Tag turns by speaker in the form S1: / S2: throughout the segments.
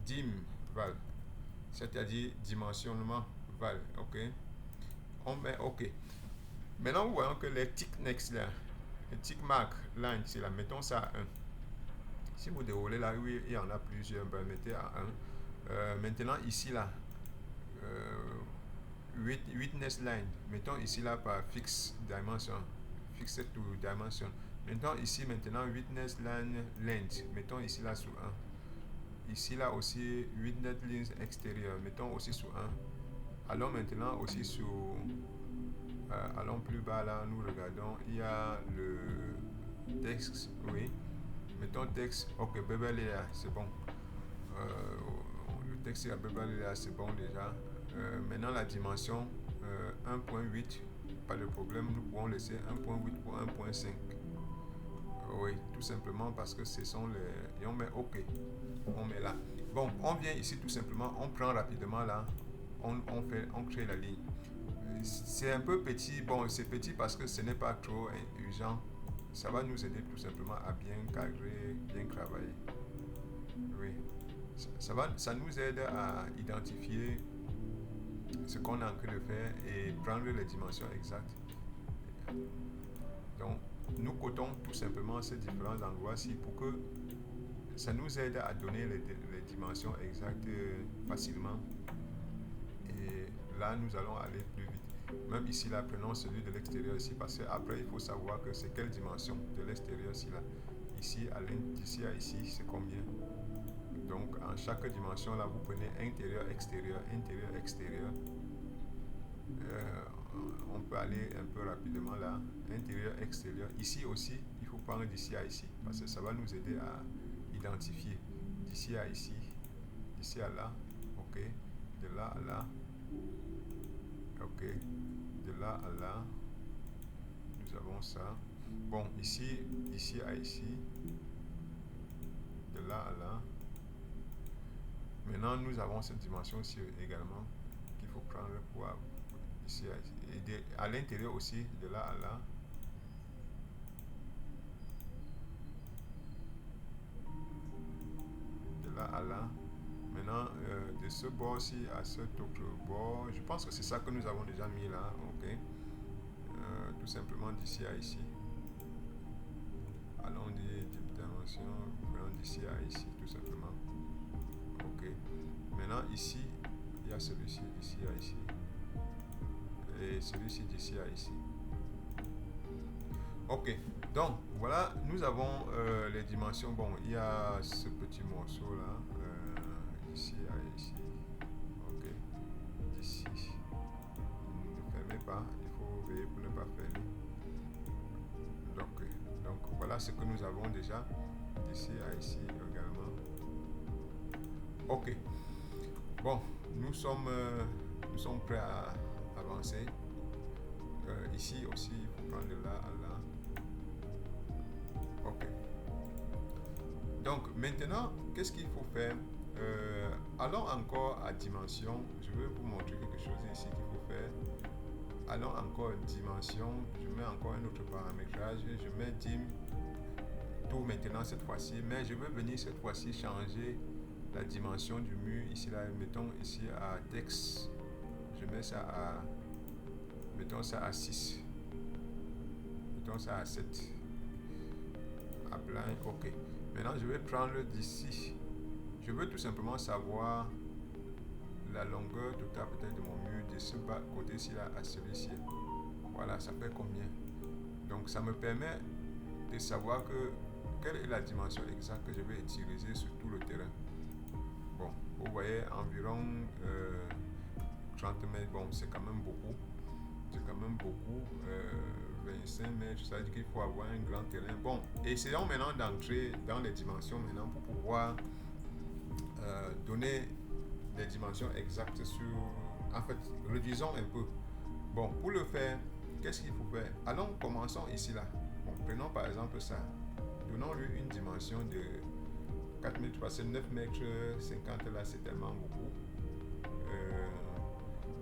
S1: dim val, c'est-à-dire dimensionnement val, ok. On met ok. Maintenant, nous voyons que les tick next là, les tick mark line, c'est là, mettons ça à 1. Si vous déroulez là, oui, il y en a plusieurs, ben, mettez à 1. Maintenant, ici là, euh, witness line, mettons ici là par fixed dimension, fixed to dimension. Maintenant, ici, maintenant, witness line length, mettons ici là sous 1. Ici là aussi, witness line extérieur, mettons aussi sous 1. Allons maintenant aussi sur allons plus bas là, nous regardons, il y a le texte, oui. Mettons texte, ok, Beverly là, c'est bon. Euh, le texte à Beverly là, c'est bon déjà. Maintenant la dimension 1.8, pas de problème, nous pouvons laisser 1.8 pour 1.5. Oui, tout simplement parce que ce sont les. Et on met OK. On met là. Bon, on vient ici tout simplement, on prend rapidement là, on crée la ligne. C'est un peu petit, bon, c'est petit parce que ce n'est pas trop urgent. Ça va nous aider tout simplement à bien cadrer, bien travailler. Oui. Ça nous aide à identifier ce qu'on est en train de faire et prendre les dimensions exactes. Donc, nous codons tout simplement ces différents endroits-ci pour que ça nous aide à donner les dimensions exactes facilement. Et là, nous allons aller plus vite. Même ici, là, prenons celui de l'extérieur ici, parce qu'après, il faut savoir que c'est quelle dimension de l'extérieur ici, là. Ici, d'ici à ici, c'est combien. Donc, en chaque dimension, là, vous prenez intérieur, extérieur, intérieur, extérieur. Euh, on peut aller un peu rapidement là, intérieur, extérieur. Ici aussi, il faut prendre d'ici à ici, parce que ça va nous aider à identifier d'ici à ici, d'ici à là, ok, de là à là, ok, de là à là, nous avons ça. Bon, ici, d'ici à ici, de là à là. Maintenant, nous avons cette dimension-ci également qu'il faut prendre pour ici à ici. Et à l'intérieur aussi, de là à là. De là à là. Maintenant, de ce bord-ci à cet autre bord, je pense que c'est ça que nous avons déjà mis là, ok. Tout simplement d'ici à ici. Allons dire dimension, prenons d'ici à ici, tout simplement. Ok. Maintenant, ici, il y a celui-ci d'ici à ici. Et celui-ci d'ici à ici. Ok. Donc, voilà, nous avons les dimensions. Bon, il y a ce petit morceau là, ici à ici. Ok. D'ici. Ne fermez pas, il faut veiller pour ne pas fermer. Donc voilà ce que nous avons déjà d'ici à ici également. Ok. Bon, nous sommes prêts à avancer. Ici aussi, il faut prendre de là à là. Ok. Donc maintenant, qu'est-ce qu'il faut faire? Allons encore à dimension. Je vais vous montrer quelque chose ici qu'il faut faire. Allons encore dimension. Je mets encore un autre paramétrage. Je mets dim tout maintenant cette fois-ci. Mais je vais venir cette fois-ci changer la dimension du mur. Ici là, mettons ici à texte. Je mets ça à. Mettons ça à 6. Mettons ça à 7. À plein. Ok. Maintenant, je vais prendre d'ici. Je veux tout simplement savoir la longueur totale peut-être de mon mur de ce bas côté-ci là à celui-ci. Voilà, ça fait combien? Donc ça me permet de savoir quelle est la dimension exacte que je vais utiliser sur tout le terrain. Bon, vous voyez environ 30 mètres, bon c'est quand même beaucoup. C'est quand même beaucoup. 25 mètres, ça veut dire qu'il faut avoir un grand terrain. Bon, essayons maintenant d'entrer dans les dimensions maintenant pour pouvoir donner des dimensions exactes sur. En fait, réduisons un peu. Bon, pour le faire, qu'est-ce qu'il faut faire? Allons, commençons ici là. Bon, prenons par exemple ça. Donnons-lui une dimension de 4300, 9 mètres 50 là, c'est tellement beaucoup.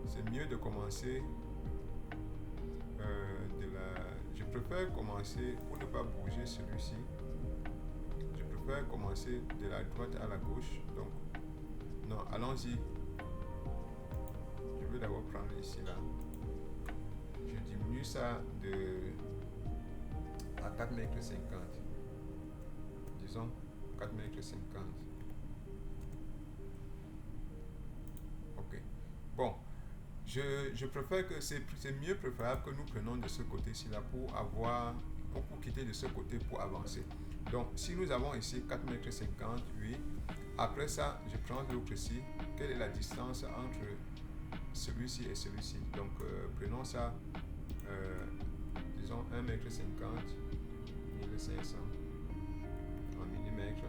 S1: C'est mieux de commencer de la. Je préfère commencer, pour ne pas bouger celui-ci, je préfère commencer de la droite à la gauche. Donc, Non, allons-y. Je veux d'abord prendre ici là. Je diminue ça à 4,50 m. Disons 4,50 m. Ok. Bon, je préfère que c'est mieux préférable que nous prenions de ce côté-ci là pour quitter de ce côté pour avancer. Donc, si nous avons ici 4,50 m, oui. Après ça, je prends l'autre ici. Quelle est la distance entre celui-ci et celui-ci? Donc, prenons ça, disons 1,50 m, 1500 en millimètres.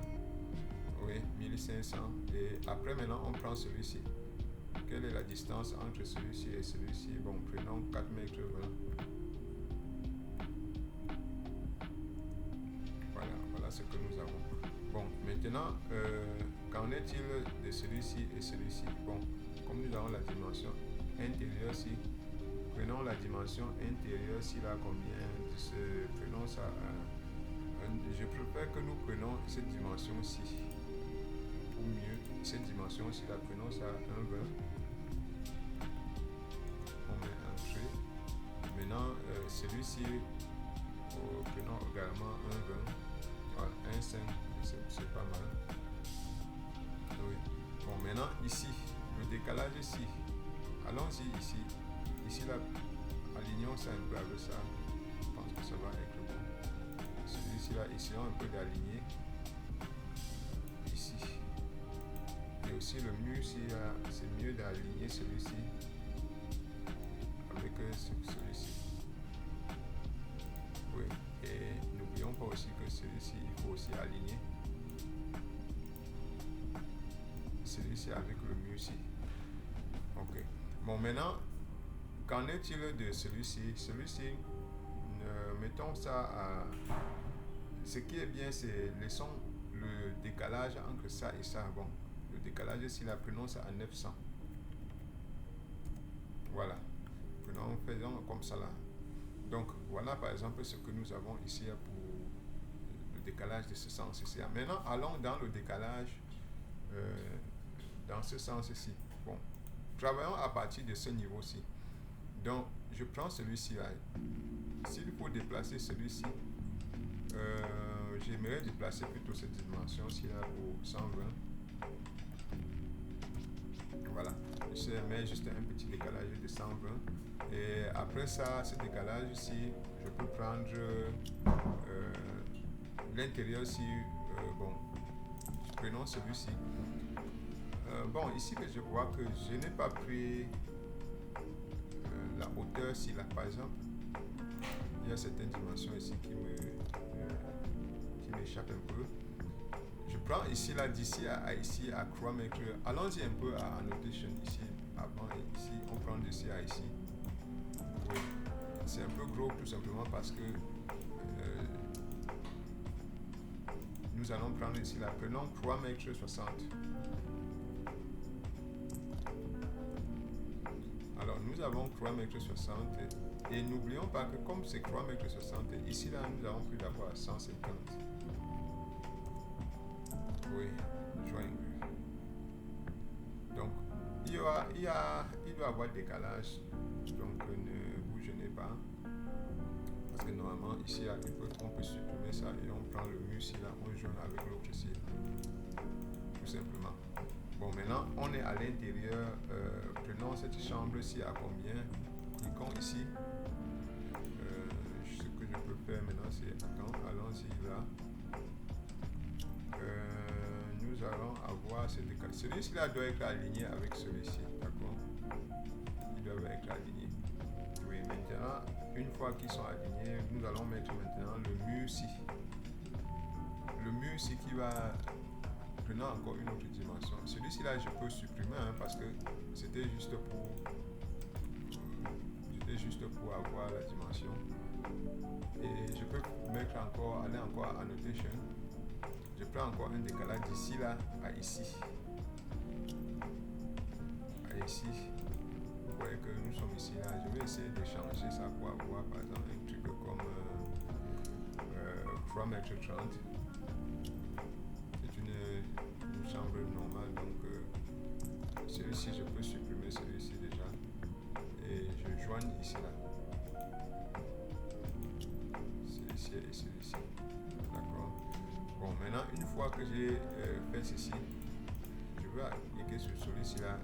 S1: Oui, 1500. Et après, maintenant, on prend celui-ci. Quelle est la distance entre celui-ci et celui-ci? Bon, prenons 4,20 m. Voilà ce que nous avons. Bon, maintenant, qu'en est-il de celui-ci et celui-ci? Bon, comme nous avons la dimension intérieure ici, prenons la dimension intérieure ici, là, combien? Prenons ça. Je préfère que nous prenions cette dimension-ci. Ou mieux, cette dimension-ci, là, prenons ça 1,20. On met un trait. Maintenant, celui-ci, prenons également 1,20. Voilà, 1,5, c'est pas mal. Oui. Bon, maintenant, ici, le décalage ici. Allons-y ici. Ici, là, alignons ça un peu avec ça. Je pense que ça va être bon. Celui-ci, là, essayons un peu d'aligner. Ici. Et aussi, le mieux ici, c'est mieux d'aligner celui-ci avec celui-ci. Oui. Et n'oublions pas aussi que celui-ci, il faut aussi aligner celui-ci avec le mur ici. Ok. Bon, maintenant, qu'en est-il de celui-ci? Celui-ci, mettons ça à... Ce qui est bien, c'est laissons le décalage entre ça et ça. Bon, le décalage ici, là, prenons ça à 900. Voilà. Faisons comme ça là. Donc, voilà par exemple ce que nous avons ici pour le décalage de ce sens ici. Maintenant, allons dans le décalage dans ce sens ici. Bon, travaillons à partir de ce niveau-ci. Donc, je prends celui-ci là. S'il faut déplacer celui-ci, j'aimerais déplacer plutôt cette dimension-ci là pour 120. Voilà, je mets juste un petit décalage de 120. Et après ça, ce décalage ici, je peux prendre l'intérieur ici. Bon, prenons celui-ci. Bon, ici que je vois que je n'ai pas pris la hauteur ici là, par exemple. Il y a certaines dimensions ici qui m'échappent un peu. Je prends ici là, d'ici à ici à 3 mètres. Allons-y un peu à annotation ici. Avant et ici, on prend d'ici à ici. Oui, c'est un peu gros tout simplement parce que nous allons prendre ici là. Prenons 3,60 m. Alors nous avons 3,60 m et n'oublions pas que comme c'est 3,60 m, ici là nous avons pris d'abord à 150. Oui, triangle. Donc il doit y avoir décalage. Donc ne vous gênez pas. Parce que normalement ici là, on peut supprimer ça et on prend le mur ici là, on joint avec l'autre ici. Tout simplement. Bon, maintenant on est à l'intérieur. Prenons cette chambre-ci à combien? Cliquons ici. Ce que je peux faire maintenant, c'est allons-y là. Nous allons avoir ce décalage. Celui-ci là doit être aligné avec celui-ci, d'accord? Ils doivent être alignés. Oui, maintenant, une fois qu'ils sont alignés, nous allons mettre maintenant le mur ici. Le mur ici qui va prenant encore une autre dimension. Celui-ci là, je peux supprimer parce que c'était juste pour avoir la dimension. Et je peux mettre aller encore à annotation. Je prends encore un décalage d'ici là à ici. À ici. Vous voyez que nous sommes ici là. Je vais essayer de changer ça pour avoir par exemple un truc comme 3,30 m. C'est une chambre normale, donc celui-ci, je peux supprimer celui-ci déjà. Et je joigne ici là. Celui-ci et celui-ci. D'accord. Bon, maintenant, une fois que j'ai fait ceci, je vais cliquer sur celui-ci là.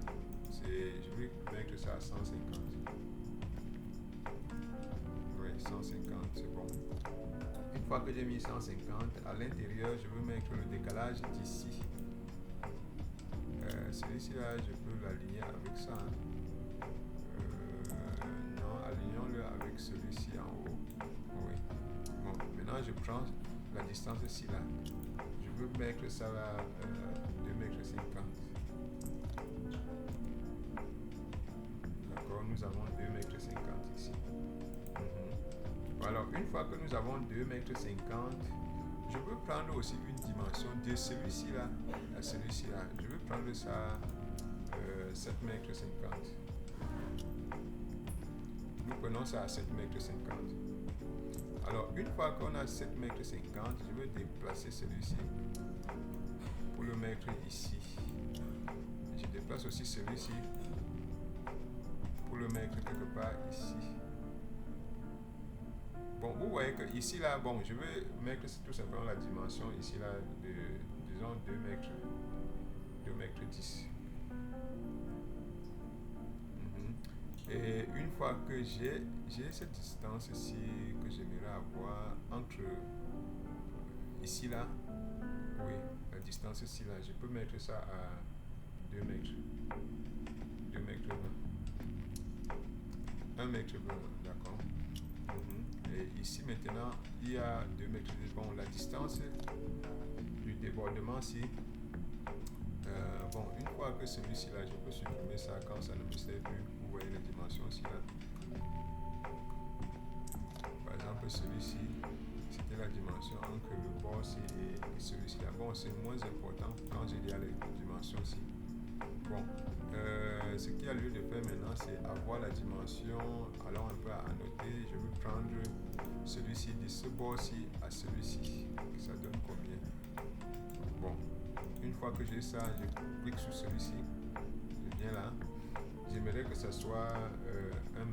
S1: Je vais mettre ça à 150. Oui, 150, c'est bon. Une fois que j'ai mis 150, à l'intérieur, je veux mettre le décalage d'ici. Celui-ci là, je peux l'aligner avec ça. Non, alignons-le avec celui-ci en haut. Oui. Bon, maintenant je prends la distance ici là. Je veux mettre ça là 2,50 m. D'accord, nous avons 2,50 m ici. Alors, une fois que nous avons 2,50 m, je peux prendre aussi une dimension de celui-ci là à celui-ci là. Je veux prendre ça 7,50 m. Nous prenons ça à 7,50 m. Alors, une fois qu'on a 7,50 m, je vais déplacer celui-ci pour le mettre ici. Je déplace aussi celui-ci pour le mettre quelque part ici. Bon, vous voyez que ici là, bon, je vais mettre tout simplement la dimension ici là de, disons, 2 mètres 10. Et une fois que j'ai cette distance ici que j'aimerais avoir entre ici là, oui, la distance ici là, je peux mettre ça à 2 mètres. 2 mètres 20. 1 mètre 20, d'accord. Et ici maintenant, il y a 2 mètres. Bon, la distance du débordement ici. Bon, une fois que celui-ci là, je peux supprimer ça quand ça ne me sert plus. Vous voyez les dimensions ici là. Par exemple, celui-ci, c'était la dimension entre le bord-ci et celui-ci là. Bon, c'est moins important quand j'ai déjà les dimensions ici. Bon, ce qu'il y a lieu de faire maintenant, c'est avoir la dimension. Allons un peu à annoter. Je vais prendre celui-ci de ce bord-ci à celui-ci. Ça donne combien? Bon, une fois que j'ai ça, je clique sur celui-ci. Je viens là. J'aimerais que ça soit 1,20 m.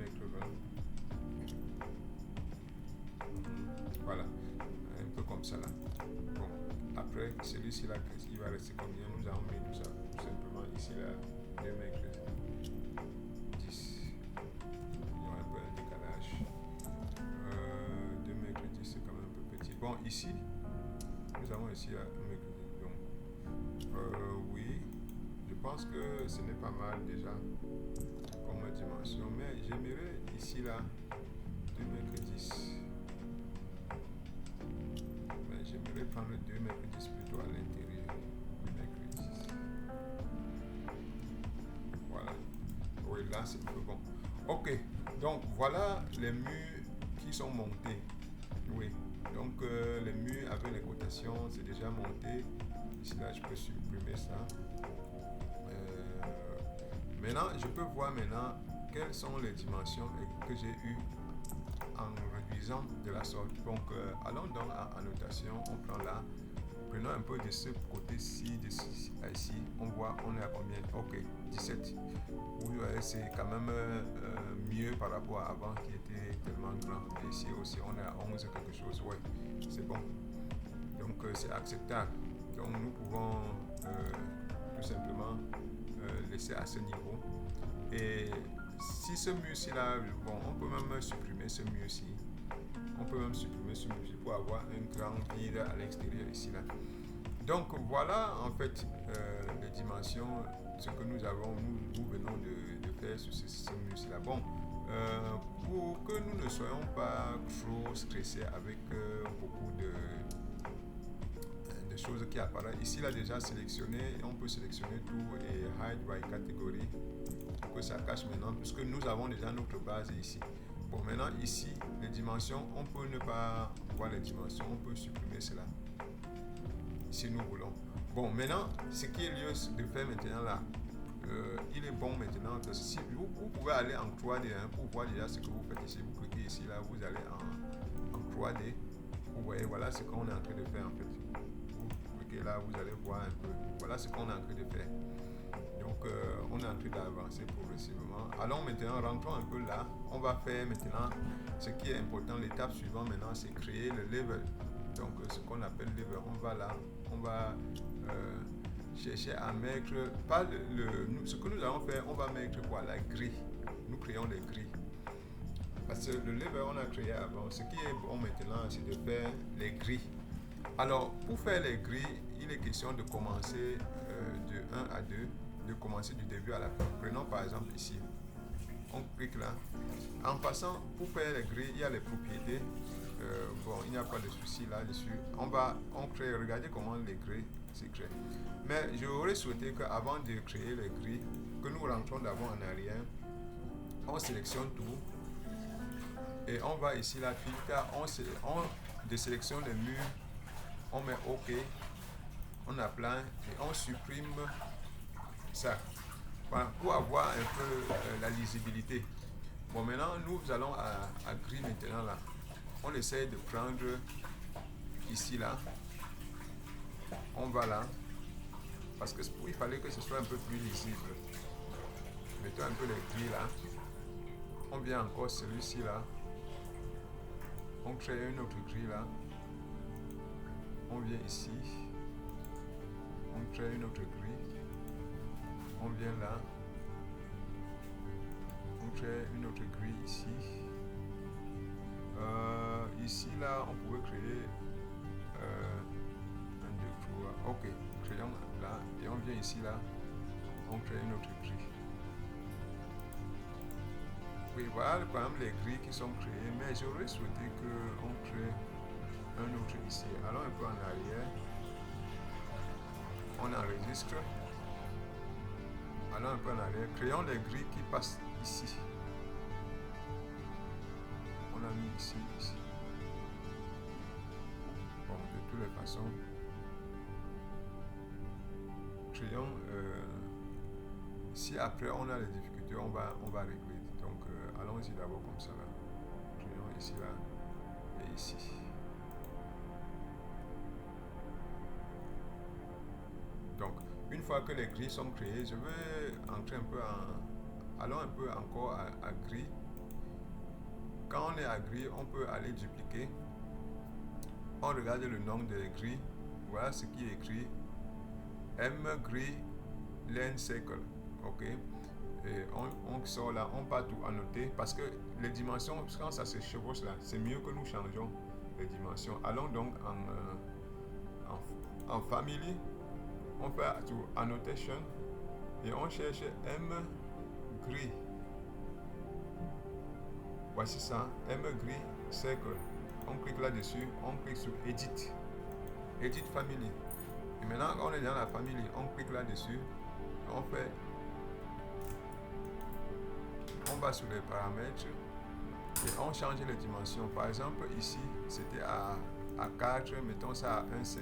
S1: Voilà, un peu comme ça là. Bon, après celui-ci là, il va rester combien? Nous avons mis tout ça tout simplement ici là, 2,10 m. Il y aura un peu un décalage. 2,10 m, c'est quand même un peu petit. Bon, ici, nous avons ici 1,10 m. Donc, oui, je pense que ce n'est pas mal déjà comme dimension, mais j'aimerais ici là 2,10 m. Mais j'aimerais prendre 2,10 m plutôt à l'intérieur. 2,10 m. Voilà. Oui, là c'est un peu bon. Ok, donc voilà les murs qui sont montés. Oui, donc les murs avec les cotations, c'est déjà monté. Ici là, je peux supprimer ça. Maintenant, je peux voir maintenant quelles sont les dimensions que j'ai eues en réduisant de la sorte. Donc, allons donc à annotation. On prend là. Prenons un peu de ce côté-ci, ici. On voit, on est à combien? Ok, 17. Oui, c'est quand même mieux par rapport à avant qui était tellement grand. Et ici aussi, on est à 11 quelque chose. Ouais, c'est bon. Donc, c'est acceptable. Donc, nous pouvons tout simplement laisser à ce niveau. Et si ce mur-ci là, bon, on peut même supprimer ce mur-ci. On peut même supprimer ce mur-ci pour avoir un grand vide à l'extérieur ici là. Donc voilà en fait les dimensions, ce que nous venons de faire sur ce mur-ci là. Bon, pour que nous ne soyons pas trop stressés avec beaucoup de choses qui apparaissent. Ici, là, déjà sélectionné, on peut sélectionner tout et hide by catégorie pour que ça cache maintenant, puisque nous avons déjà notre base ici. Bon, maintenant, ici, les dimensions, on peut ne pas voir les dimensions, on peut supprimer cela si nous voulons. Bon, maintenant, ce qui est lieu de faire maintenant là, il est bon maintenant, parce que si vous pouvez aller en 3D pour voir déjà ce que vous faites ici. Vous cliquez ici, là, vous allez en 3D. Vous voyez, voilà ce qu'on est en train de faire en fait. Là, vous allez voir un peu. Voilà ce qu'on est en train de faire. Donc, on est en train d'avancer progressivement. Allons maintenant, rentrons un peu là. On va faire maintenant ce qui est important. L'étape suivante maintenant, c'est créer le level. Donc ce qu'on appelle level, on va là, on va chercher à mettre, pas ce que nous allons faire, on va mettre quoi, la grille. Nous créons les grilles. Parce que le level on a créé avant, ce qui est bon maintenant, c'est de faire les grilles. Alors, pour faire les grilles, il est question de commencer de 1 à 2, de commencer du début à la fin. Prenons par exemple ici, on clique là. En passant, pour faire les grilles, il y a les propriétés. Bon, il n'y a pas de souci là-dessus. On crée, regardez comment les grilles se créent. Mais j'aurais souhaité qu'avant de créer les grilles, que nous rentrons d'abord en arrière, on sélectionne tout. Et on va ici là, on désélectionne les murs, on met OK, on appelle et on supprime ça. Voilà, pour avoir un peu la lisibilité. Bon, maintenant nous allons à grille maintenant là. On essaie de prendre ici là. On va là. Parce qu'il fallait que ce soit un peu plus lisible. Mettons un peu les grilles là. On vient encore celui-ci là. On crée une autre grille là. On vient ici. On crée une autre grille. On vient là. On crée une autre grille ici. Ici là, on pouvait créer 1, 2, 3. Ok, créons là. Et on vient ici là. On crée une autre grille. Oui, voilà par exemple les grilles qui sont créées, mais j'aurais souhaité qu'on crée un autre ici. Allons un peu en arrière. On enregistre. Allons un peu en arrière. Créons les grilles qui passent ici. On a mis ici, ici. Bon, de toutes les façons. Créons. Si après on a les difficultés, on va régler. Donc allons-y d'abord comme ça là. Créons ici là et ici. Donc une fois que les grilles sont créées, je vais entrer un peu allons un peu encore à grille. Quand on est à grille, on peut aller dupliquer. On regarde le nom des grilles. Voilà ce qui est écrit. M grille Len Circle. Ok. Et on sort là, on va tout annoter parce que les dimensions, quand ça se chevauche là, c'est mieux que nous changeons les dimensions. Allons donc en family, on fait tout annotation et on cherche M gris. Voici ça, M gris circle. On clique là-dessus, on clique sur Edit, Edit Family. Et maintenant, on est dans la famille, on clique là-dessus, on va sur les paramètres et on change les dimensions. Par exemple, ici, c'était à 4, mettons ça à 1,5,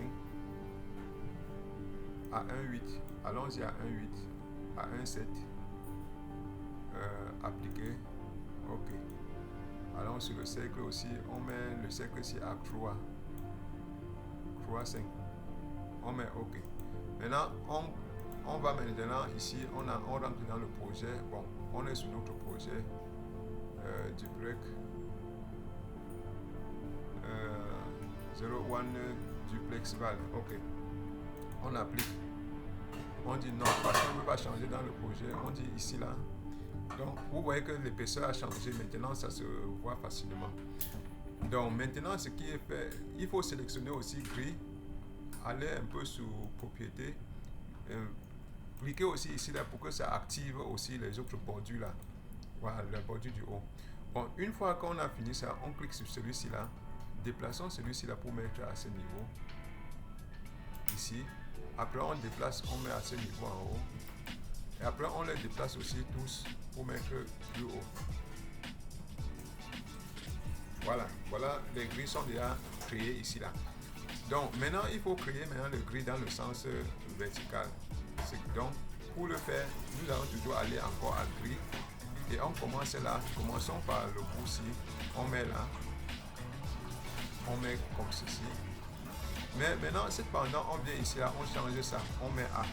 S1: à 1,8. Allons-y à 1,8, à 1,7. Appliquer. OK. Allons sur le cercle aussi. On met le cercle ici à 3. 5. On met OK. Maintenant, on va maintenant ici, on rentre dans le projet. Bon, on est sur notre projet du break 01 duplex val. OK. On applique. On dit non, parce qu'on ne peut pas changer dans le projet. On dit ici là. Donc, vous voyez que l'épaisseur a changé. Maintenant, ça se voit facilement. Donc, maintenant, ce qui est fait, il faut sélectionner aussi gris. Aller un peu sur propriété. Cliquez aussi ici là pour que ça active aussi les autres bordures là. Voilà, la bordure du haut. Bon, une fois qu'on a fini ça, on clique sur celui-ci là. Déplaçons celui-ci là pour mettre à ce niveau. Ici. Après, on déplace, on met à ce niveau en haut. Et après, on les déplace aussi tous pour mettre plus haut. Voilà, voilà, les grilles sont déjà créées ici là. Donc maintenant, il faut créer maintenant le gris dans le sens vertical. Donc pour le faire, nous allons toujours aller encore à gris et on commence là. Commençons par le bout-ci. On met là. On met comme ceci. Mais maintenant, cependant, on vient ici là, on change ça. On met A.